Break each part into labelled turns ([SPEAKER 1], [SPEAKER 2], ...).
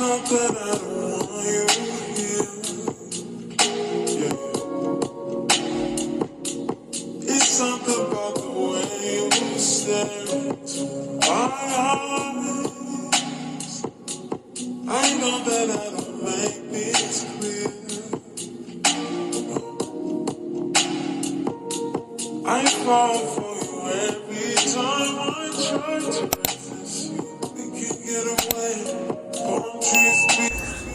[SPEAKER 1] not that I don't want you here. Yeah. It's something about the way you stare into my eyes. I know that I don't make this clear. I fall for you every time I try to resist you. We can get away. Palm trees be.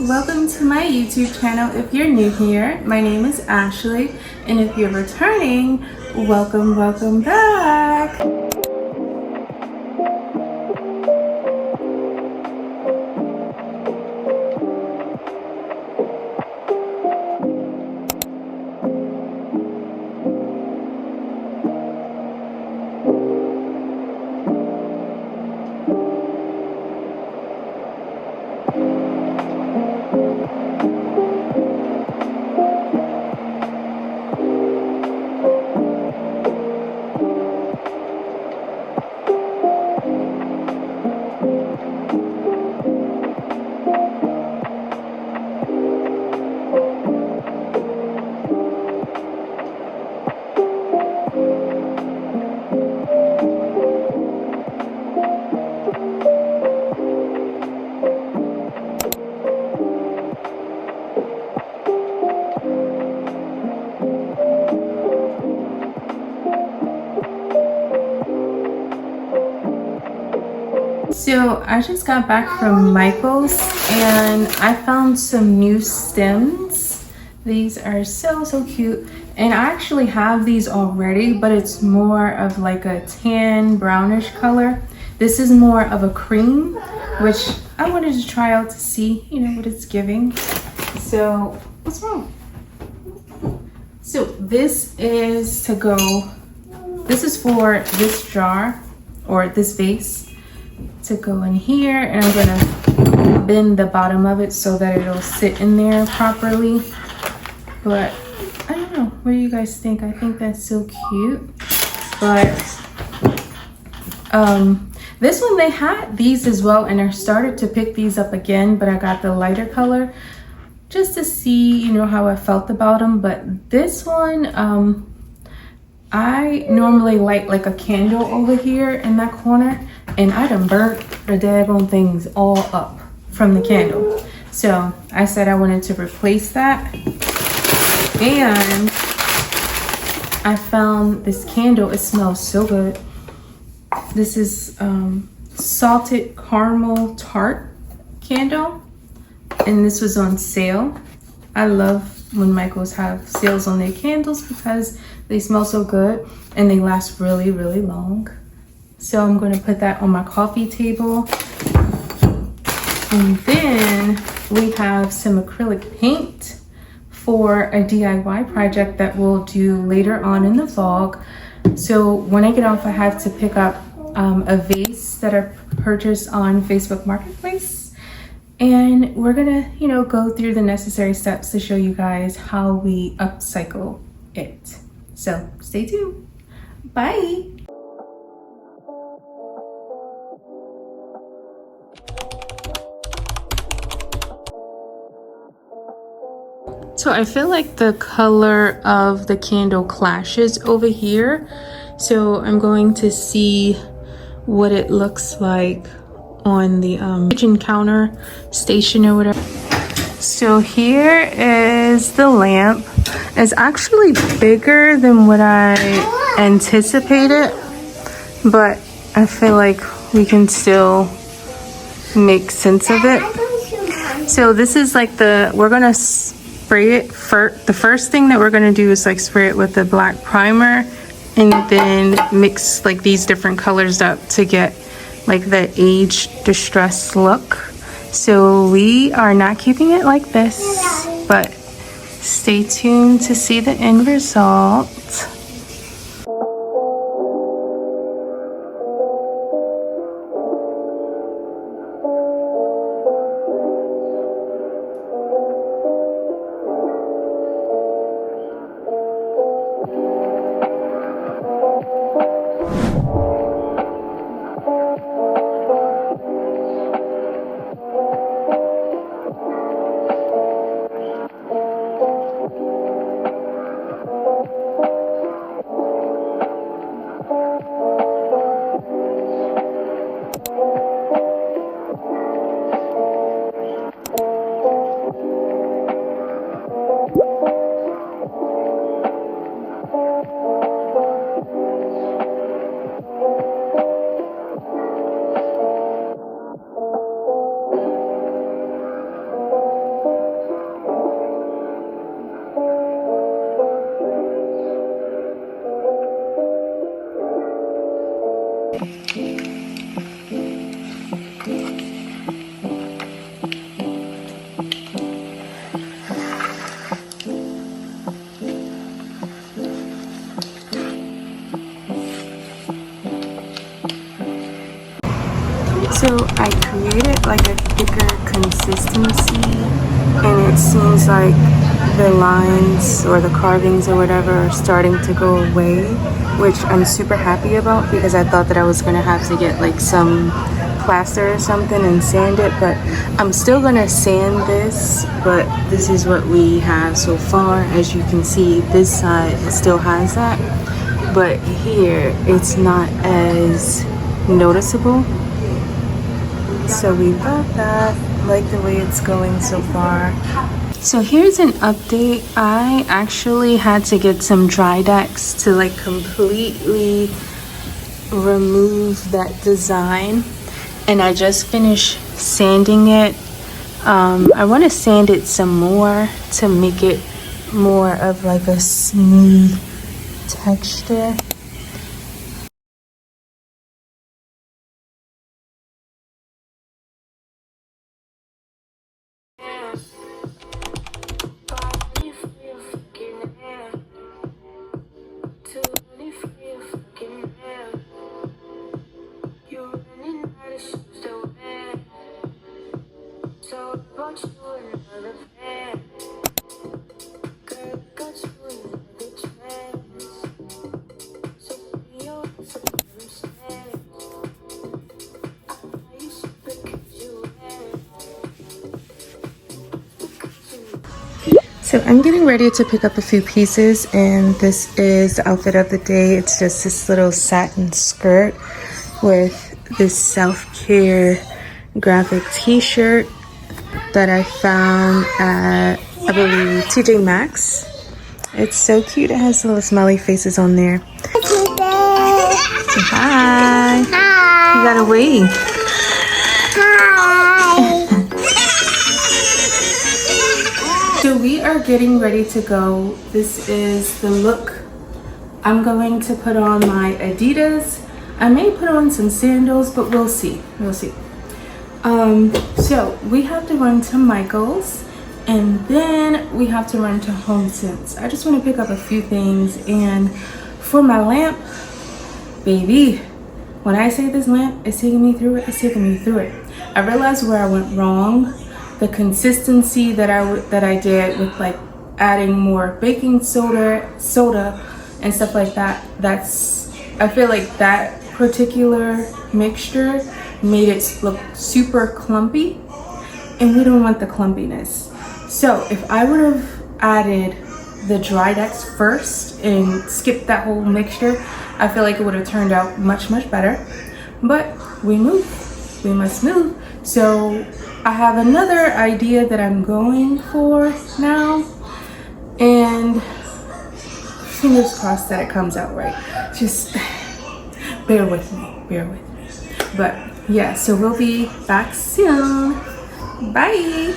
[SPEAKER 1] Welcome to my YouTube channel. If you're new here, my name is Ashley, and if you're returning, welcome back. So I just got back from Michael's and I found some new stems. These are so cute, and I actually have these already, but it's more of like a tan brownish color. This is more of a cream, which I wanted to try out to see, you know, what it's giving. So what's wrong? So this is to go, this is for this jar or this vase to go in here, and I'm gonna bend the bottom of it so that it'll sit in there properly. But I don't know, what do you guys think? I think that's so cute. But this one, they had these as well, and I started to pick these up again, but I got the lighter color just to see, you know, how I felt about them. But this one, I normally light like a candle over here in that corner, and I done burnt the daggone things all up from the candle. So I said I wanted to replace that. And I found this candle. It smells so good. This is salted caramel tart candle, and this was on sale. I love when Michael's have sales on their candles because they smell so good and they last really long. So I'm going to put that on my coffee table. And then we have some acrylic paint for a DIY project that we'll do later on in the vlog. So when I get off, I have to pick up a vase that I purchased on Facebook Marketplace. And we're gonna, you know, go through the necessary steps to show you guys how we upcycle it. So stay tuned. Bye. So I feel like the color of the candle clashes over here. So I'm going to see what it looks like on the kitchen counter station or whatever. So here is the lamp. It's actually bigger than what I anticipated, but I feel like we can still make sense of it. So this is like we're gonna spray it the first thing that we're gonna do is like spray it with the black primer, and then mix like these different colors up to get like the age distressed look. So we are not keeping it like this, but stay tuned to see the end result. like a thicker consistency, and it seems like the lines or the carvings or whatever are starting to go away, which I'm super happy about because I thought that I was gonna have to get like some plaster or something and sand it, but I'm still gonna sand this. But this is what we have so far. As you can see, this side it still has that, but here it's not as noticeable. So we love that, like the way it's going so far. So here's an update. I actually had to get some dry decks to like completely remove that design, and I just finished sanding it. I want to sand it some more to make it more of like a smooth texture. So I'm getting ready to pick up a few pieces, and this is the outfit of the day. It's just this little satin skirt with this self-care graphic t-shirt that I found at, I believe, TJ Maxx. It's so cute. It has little smiley faces on there. Hi. Hi. You gotta wave. So we are getting ready to go. This is the look. I'm going to put on my Adidas. I may put on some sandals, but we'll see. We'll see. So we have to run to Michael's, and then we have to run to HomeSense. I just want to pick up a few things, and for my lamp, baby, when I say this lamp is taking me through it, it's taking me through it. I realized where I went wrong. The consistency that I did with like adding more baking soda and stuff like that. I feel like that particular mixture made it look super clumpy, and we don't want the clumpiness. So if I would have added the dry decks first and skipped that whole mixture, I feel like it would have turned out much better. But we must move. So I have another idea that I'm going for now, and fingers crossed that it comes out right. Just bear with me. But yeah, so we'll be back soon. Bye.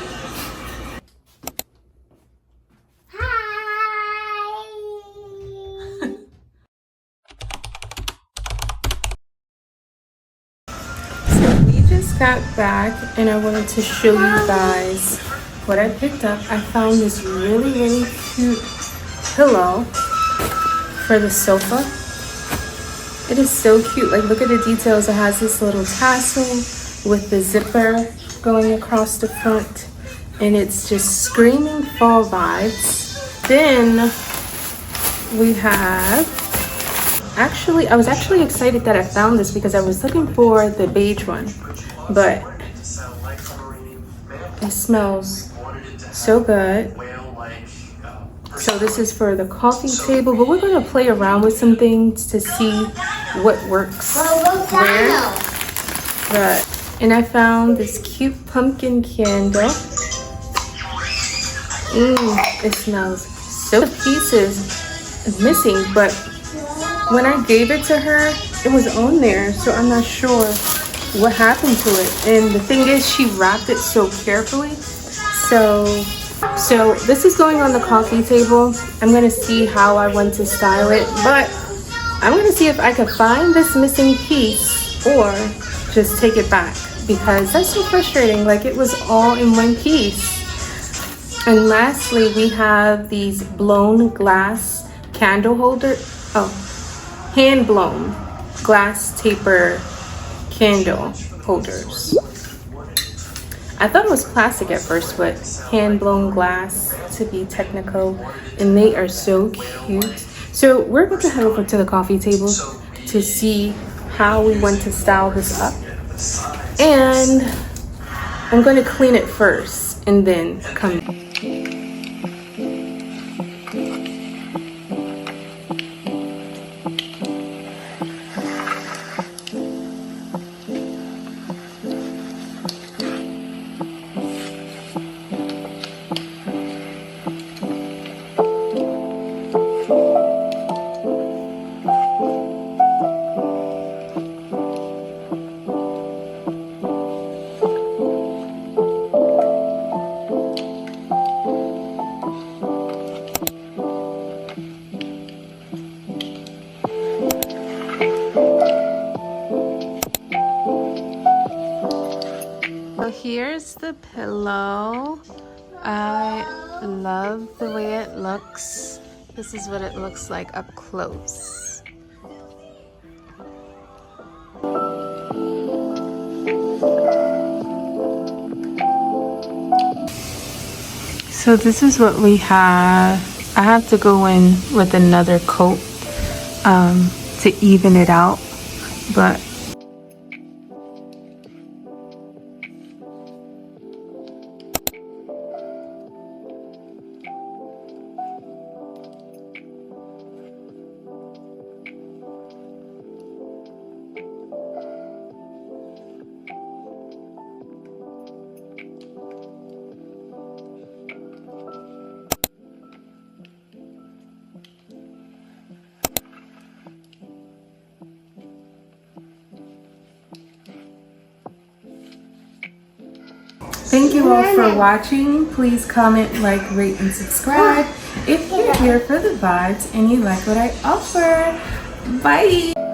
[SPEAKER 1] Got back, and I wanted to show you guys what I picked up. I found this really cute pillow for the sofa. It is so cute. Like, look at the details. It has this little tassel with the zipper going across the front, and it's just screaming fall vibes. Then we have, I was actually excited that I found this because I was looking for the beige one, but it smells so good. So this is for the coffee table, but we're going to play around with some things to see what works where. And I found this cute pumpkin candle. It smells so good. The piece is missing, but when I gave it to her, it was on there, so I'm not sure what happened to it. And the thing is, she wrapped it so carefully. So this is going on the coffee table. I'm gonna see how I want to style it, but I'm gonna see if I can find this missing piece or just take it back, because that's so frustrating. Like, it was all in one piece. And lastly, we have these blown glass candle holder. Hand blown glass taper candle holders. I thought it was plastic at first, but hand-blown glass to be technical, and they are so cute. So we're going to head over to the coffee table to see how we want to style this up, and I'm going to clean it first and then come. So here's the pillow. I love the way it looks. This is what it looks like up close. So this is what we have. I have to go in with another coat to even it out, but thank you all for watching. Please comment, like, rate, and subscribe if you're here for the vibes and you like what I offer. Bye!